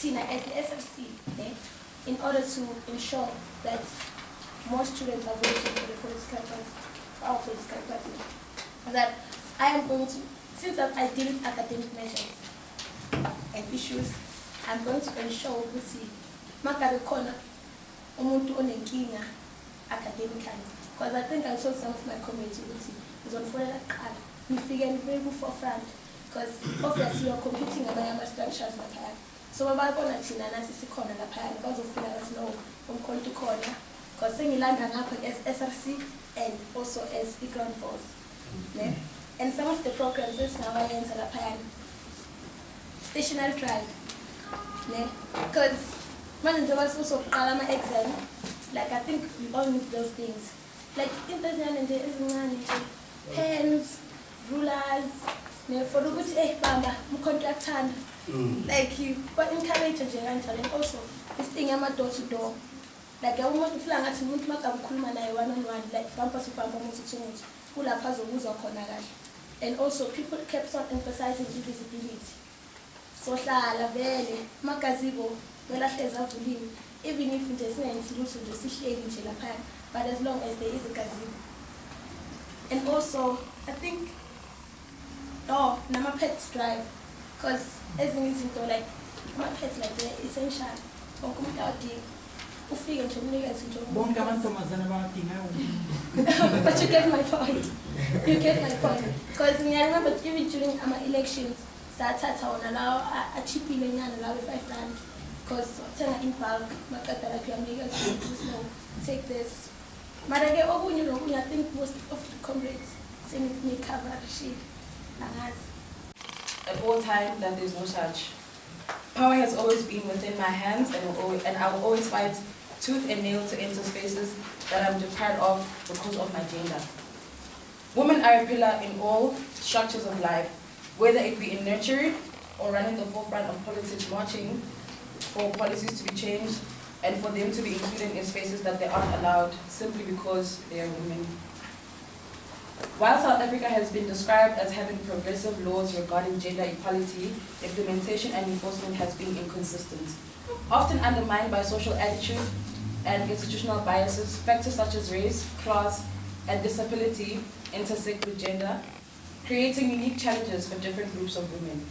Tina, as the SFC, in order to ensure that more students are voting for the political party, our political party, that I am going to, since I deal with academic measures and issues, I'm going to ensure ukuthi makabe khona umuntu onenkinga academically, because I think I told some of my community ukuthi ngizonifonela kuqala nifike nibeke forefront, because obviously you're competing amanye structures laphaya, so bababona thina nathi sikhona laphaya bazofuna bathi no umkhonto khona, because sengilanda ngapha as SRC and also as ground force. And some of the programs esinawayenza laphaya stationary drive, because manje njengoba sizoqala ama-exam, like I think we all need those things, like into nje ezincane nje, pens, rulers, for ukuthi bamba mcontractana, like you but encourage nje kanjalo. And also this thing door to door, like umuntu ufila ngathi umuntu makakhuluma naye one on one, like bumper to bumper umuntu umuntu kulapha azokuzwa khona kahle. And also people kept on emphasizing visibility, so hlala vele magazibo welahleza avulini, even if nje singayisilutho nje sihleli nje lapha, but as long as there is a gazebo. And also I think nama pets drive, because ezinye izinto like ama pets like they're essential wonke umuntu awudinga ufike nje umnikeze nje bonke amantombazane bayadinga. But you get my point. You get my point. Because I remember even during our elections, sathatha wona lawo achiphile nyana lawo 5 rand, because thenga in bulk makada la kuyamnikeza no take this. Mara ke okunye nokunye I think most of the comrades seni cover shit. At all times, that there's no such. Power has always been within my hands, and I will always fight tooth and nail to enter spaces that I'm deprived of because of my gender. Women are a pillar in all structures of life, whether it be in nurturing or running the forefront of politics, marching for policies to be changed and for them to be included in spaces that they aren't allowed simply because they are women. While South Africa has been described as having progressive laws regarding gender equality, implementation and enforcement has been inconsistent. Often undermined by social attitude and institutional biases, factors such as race, class, and disability intersect with gender, creating unique challenges for different groups of women.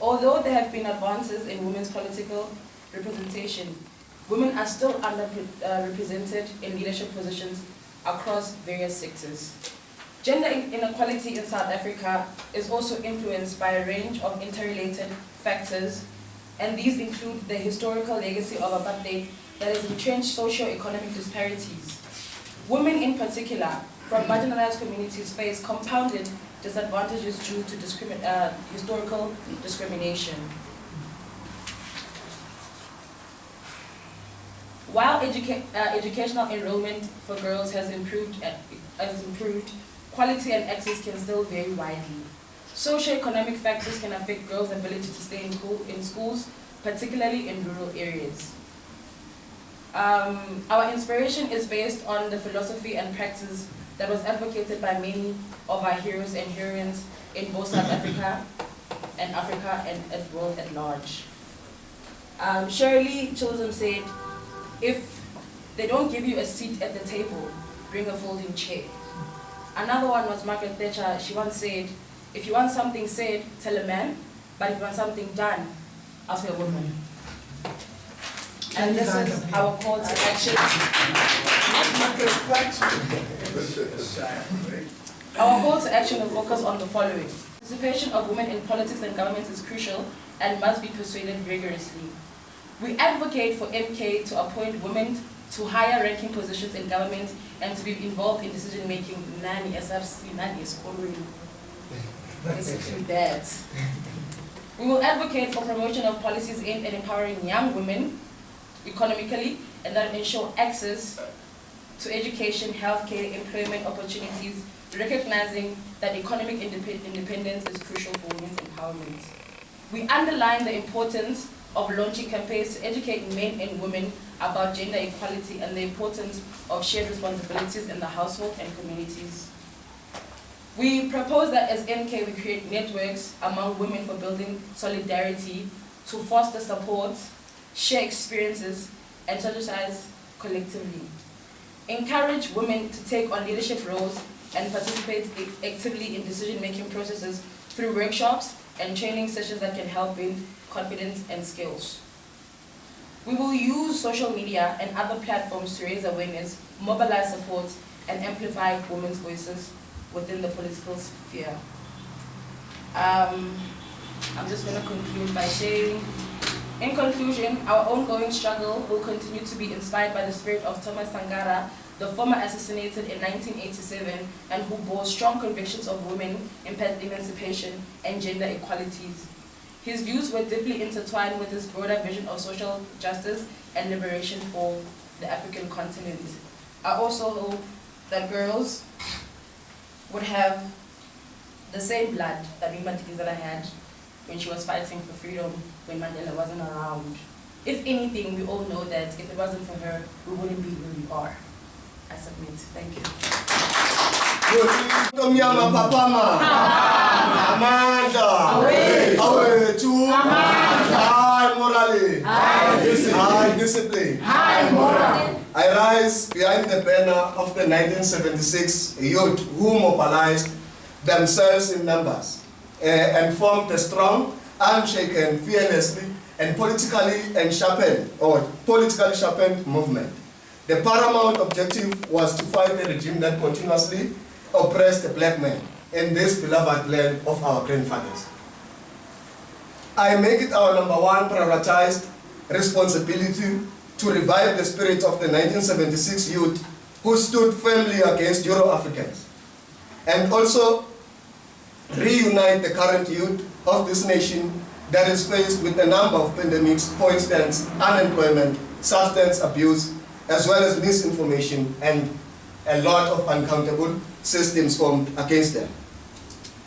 Although there have been advances in women's political representation, women are still underrepresented in leadership positions across various sectors. Gender inequality in South Africa is also influenced by a range of interrelated factors, and these include the historical legacy of apartheid that has entrenched socio-economic disparities. Women in particular, from marginalized communities, face compounded disadvantages due to historical discrimination. While educational enrollment for girls has improved, quality and access can still vary widely. Socio-economic factors can affect girls' ability to stay in schools, particularly in rural areas. Our inspiration is based on the philosophy and practice that was advocated by many of our heroes and heroines in both South Africa and at world at large. Shirley Chisholm said, if they don't give you a seat at the table, bring a folding chair. Another one was Margaret Thatcher. She once said, if you want something said, tell a man, but if you want something done, ask a woman. And this is our call to action. Our call to action will focus on the following. Participation of women in politics and government is crucial and must be persuaded vigorously. We advocate for MK to appoint women to higher ranking positions in government and to be involved in decision making. Nani SRC, nani eskolweni. Basically that. We will advocate for promotion of policies aimed at empowering young women economically and that ensure access to education, healthcare, employment opportunities, recognizing that economic independence is crucial for women's empowerment. We underline the importance of launching campaigns to educate men and women about gender equality and the importance of shared responsibilities in the household and communities. We propose that as MK we create networks among women for building solidarity to foster support, share experiences, and strategize collectively. Encourage women to take on leadership roles and participate actively in decision-making processes through workshops and training sessions that can help build confidence and skills. We will use social media and other platforms to raise awareness, mobilize support, and amplify women's voices within the political sphere. I'm just going to conclude by saying, in conclusion, our ongoing struggle will continue to be inspired by the spirit of Thomas Sankara, the former assassinated in 1987 and who bore strong convictions of women, emancipation, and gender equalities. His views were deeply intertwined with his broader vision of social justice and liberation for the African continent. I also hope that girls would have the same blood that Mandela had when she was fighting for freedom when Mandela wasn't around. If anything, we all know that if it wasn't for her, we wouldn't be where we are. I submit. Thank you. Amanda. High morally. High discipline. High moral. I rise behind the banner of the 1976 youth who mobilized themselves in numbers and formed a strong, unshaken, fearlessly, and politically sharpened movement. The paramount objective was to fight a regime that continuously oppressed the black man in this beloved land of our grandfathers. I make it our number one prioritized responsibility to revive the spirit of the 1976 youth who stood firmly against Euro-Africans, and also reunite the current youth of this nation that is faced with a number of pandemics, for instance, unemployment, substance abuse, as well as misinformation and a lot of uncountable systems formed against them.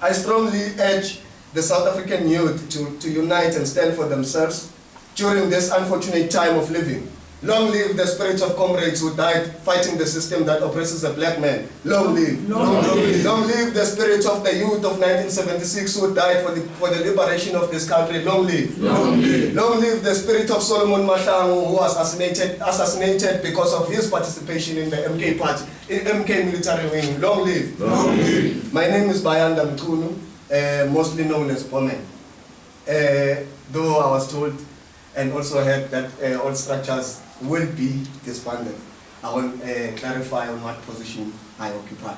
I strongly urge the South African youth to unite and stand for themselves during this unfortunate time of living. Long live the spirit of comrades who died fighting the system that oppresses the black man. Long live. Long live. Long live the spirit of the youth of 1976 who died for the liberation of this country. Long live. Long live. Long live the spirit of Solomon Mahlangu who was assassinated because of his participation in the MK party, in MK military wing. Long live. Long live. My name is Bayanda Mkunu, mostly known as Bome. Though I was told and also heard that all structures will be disbanded. I will clarify on what position I occupy.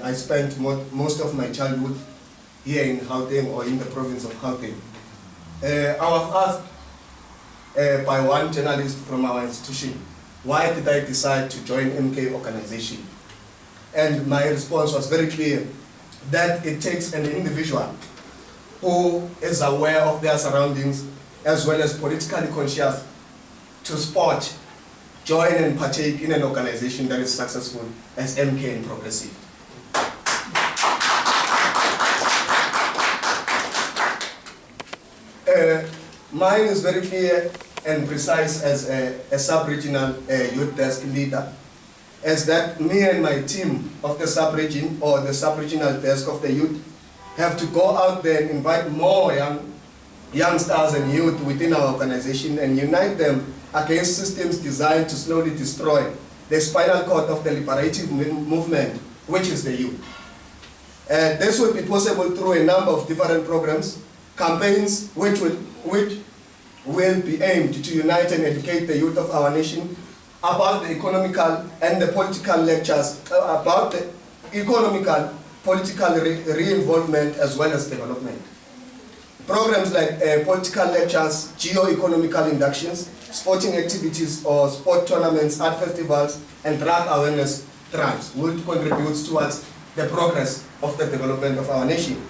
I spent most of my childhood here in Gauteng or in the province of Gauteng. I was asked by one journalist from our institution, why did I decide to join MK organization? And my response was very clear, that it takes an individual who is aware of their surroundings as well as politically conscious to spot, join and partake in an organization that is successful as MK and progressive. Mine is very clear and precise as a sub-regional youth desk leader, as that me and my team of the sub-region or the sub-regional desk of the youth have to go out there and invite more youngsters and youth within our organization and unite them against systems designed to slowly destroy the spinal cord of the liberative movement, which is the youth. This will be possible through a number of different programs, campaigns which will be aimed to unite and educate the youth of our nation about the economical and the political lectures, about the economical, political re-involvement as well as development. Programs like political lectures, geo-economical inductions, sporting activities or sport tournaments, art festivals, and drug awareness drives will contribute towards the progress of the development of our nation.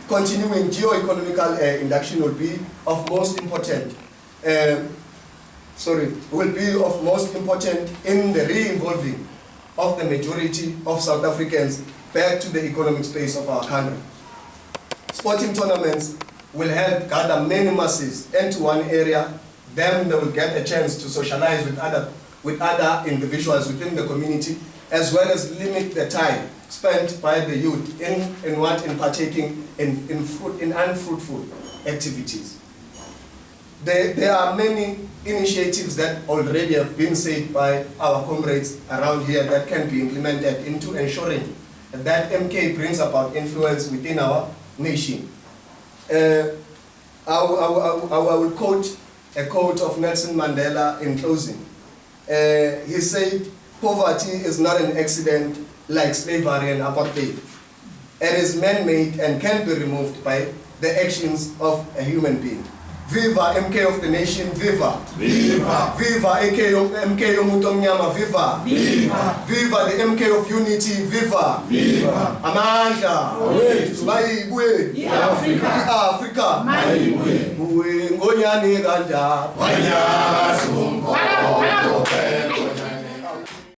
Continuing geo-economical induction will be of most important in the re-involving of the majority of South Africans back to the economic space of our country. Sporting tournaments will help gather many masses into one area, then they will get a chance to socialize with other individuals within the community, as well as limit the time spent by the youth in partaking in unfruitful activities. There are many initiatives that already have been said by our comrades around here that can be implemented into ensuring that MK brings about influence within our nation. I will quote a quote of Nelson Mandela in closing. He said, "Poverty is not an accident like slavery and apartheid. It is man-made and can be removed by the actions of a human being." Viva MK of the nation, viva! Viva! Viva MK Umuntu Omnyama, viva! Viva! Viva the MK of unity, viva! Viva! Amandla! Bayibwe! Africa! Bayibwe! Ngonyani kanja! Wanya sumbo!